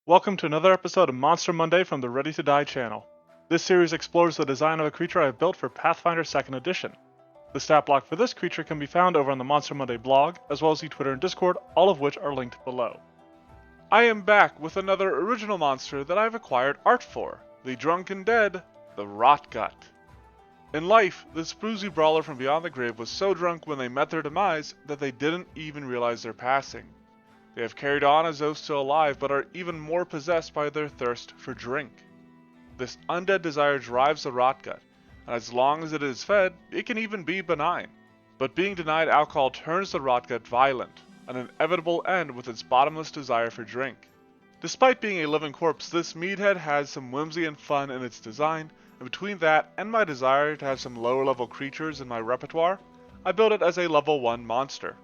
Welcome to another episode of Monster Monday from the Ready to Die channel. This series explores the design of a creature I have built for Pathfinder 2nd Edition. The stat block for this creature can be found over on the Monster Monday blog, as well as the Twitter and Discord, all of which are linked below. I am back with another original monster that I've acquired art for, the drunken dead, the Rotgut. In life, this boozy brawler from beyond the grave was so drunk when they met their demise that they didn't even realize their passing. They have carried on as though still alive, but are even more possessed by their thirst for drink. This undead desire drives the Rotgut, and as long as it is fed, it can even be benign. But being denied alcohol turns the Rotgut violent, an inevitable end with its bottomless desire for drink. Despite being a living corpse, this meathead has some whimsy and fun in its design, and between that and my desire to have some lower level creatures in my repertoire, I built it as a level 1 monster.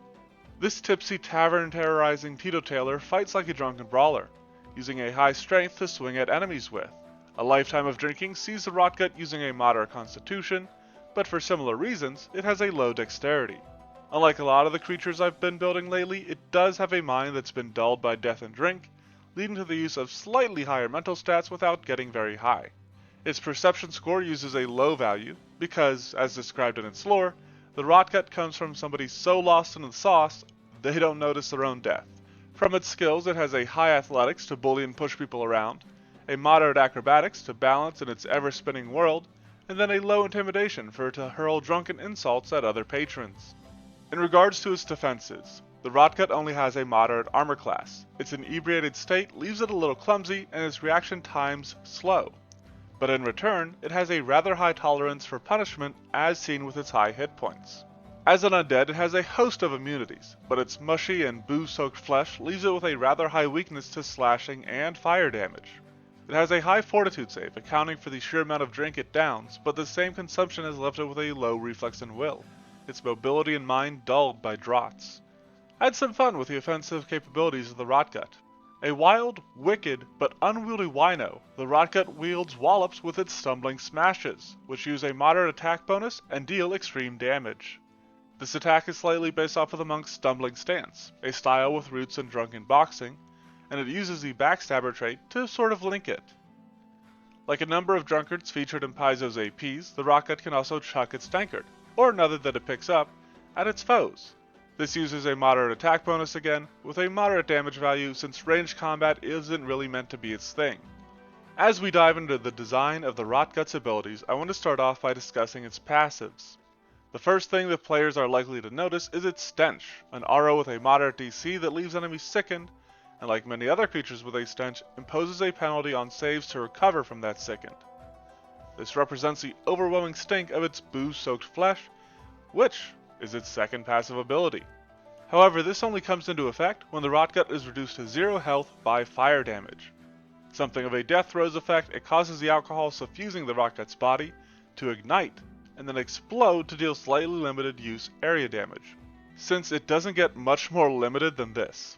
This tipsy tavern terrorizing teetotaler fights like a drunken brawler, using a high strength to swing at enemies with. A lifetime of drinking sees the Rotgut using a moderate constitution, but for similar reasons, it has a low dexterity. Unlike a lot of the creatures I've been building lately, it does have a mind that's been dulled by death and drink, leading to the use of slightly higher mental stats without getting very high. Its perception score uses a low value, because, as described in its lore, the Rotgut comes from somebody so lost in the sauce, they don't notice their own death. From its skills, it has a high athletics to bully and push people around, a moderate acrobatics to balance in its ever-spinning world, and then a low intimidation for it to hurl drunken insults at other patrons. In regards to its defenses, the Rotgut only has a moderate armor class. Its inebriated state leaves it a little clumsy and its reaction times slow. But in return, it has a rather high tolerance for punishment as seen with its high hit points. As an undead, it has a host of immunities, but its mushy and booze-soaked flesh leaves it with a rather high weakness to slashing and fire damage. It has a high fortitude save, accounting for the sheer amount of drink it downs, but the same consumption has left it with a low reflex and will, its mobility and mind dulled by draughts. I had some fun with the offensive capabilities of the Rotgut. A wild, wicked, but unwieldy wino, the Rotgut wields wallops with its stumbling smashes, which use a moderate attack bonus and deal extreme damage. This attack is slightly based off of the monk's stumbling stance, a style with roots in drunken boxing, and it uses the backstabber trait to sort of link it. Like a number of drunkards featured in Paizo's APs, the Rotgut can also chuck its tankard, or another that it picks up, at its foes. This uses a moderate attack bonus again, with a moderate damage value since ranged combat isn't really meant to be its thing. As we dive into the design of the Rotgut's abilities, I want to start off by discussing its passives. The first thing that players are likely to notice is its stench, an RO with a moderate DC that leaves enemies sickened, and like many other creatures with a stench, imposes a penalty on saves to recover from that sickened. This represents the overwhelming stink of its booze-soaked flesh, which is its second passive ability. However, this only comes into effect when the Rotgut is reduced to 0 health by fire damage. Something of a death throes effect, it causes the alcohol suffusing the Rotgut's body to ignite, and then explode to deal slightly limited use area damage, since it doesn't get much more limited than this.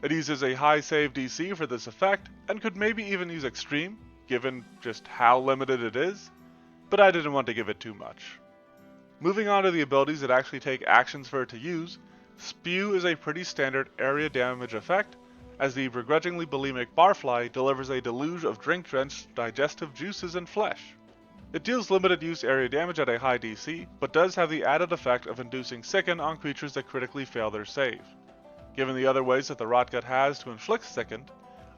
It uses a high save DC for this effect, and could maybe even use extreme, given just how limited it is, but I didn't want to give it too much. Moving on to the abilities that actually take actions for it to use, Spew is a pretty standard area damage effect, as the begrudgingly bulimic barfly delivers a deluge of drink-drenched digestive juices and flesh. It deals limited use area damage at a high DC, but does have the added effect of inducing sicken on creatures that critically fail their save. Given the other ways that the Rotgut has to inflict sicken,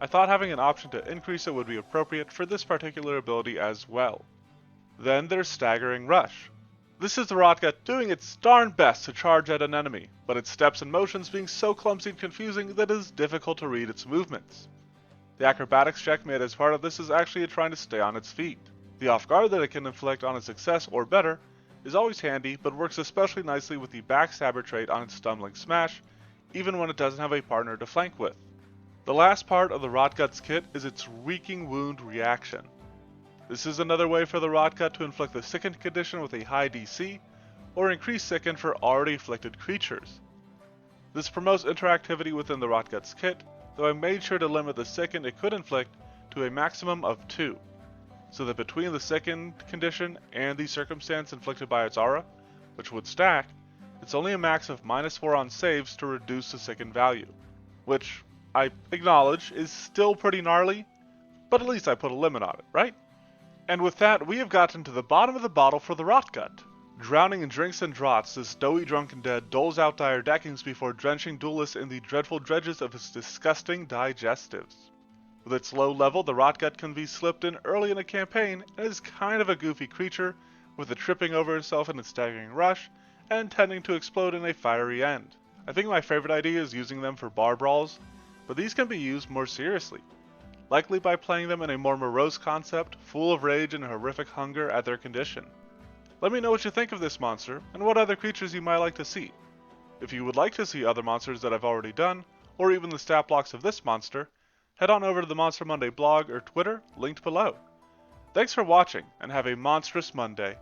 I thought having an option to increase it would be appropriate for this particular ability as well. Then there's Staggering Rush. This is the Rotgut doing its darn best to charge at an enemy, but its steps and motions being so clumsy and confusing that it is difficult to read its movements. The acrobatics check made as part of this is actually trying to stay on its feet. The off guard that it can inflict on a success or better is always handy, but works especially nicely with the backstabber trait on its stumbling smash, even when it doesn't have a partner to flank with. The last part of the Rotgut's kit is its Reeking Wound reaction. This is another way for the Rotgut to inflict the sickened condition with a high DC, or increase sicken for already afflicted creatures. This promotes interactivity within the Rotgut's kit, though I made sure to limit the sicken it could inflict to a maximum of 2, so that between the sickened condition and the circumstance inflicted by its aura, which would stack, it's only a max of -4 on saves to reduce the sicken value, which I acknowledge is still pretty gnarly, but at least I put a limit on it, right? And with that, we have gotten to the bottom of the bottle for the Rotgut. Drowning in drinks and draughts, this doughy drunken dead doles out dire deckings before drenching duelists in the dreadful dredges of his disgusting digestives. With its low level, the Rotgut can be slipped in early in a campaign and is kind of a goofy creature, with it tripping over itself in its staggering rush, and tending to explode in a fiery end. I think my favorite idea is using them for bar brawls, but these can be used more seriously, likely by playing them in a more morose concept, full of rage and horrific hunger at their condition. Let me know what you think of this monster, and what other creatures you might like to see. If you would like to see other monsters that I've already done, or even the stat blocks of this monster, head on over to the Monster Monday blog or Twitter, linked below. Thanks for watching, and have a monstrous Monday.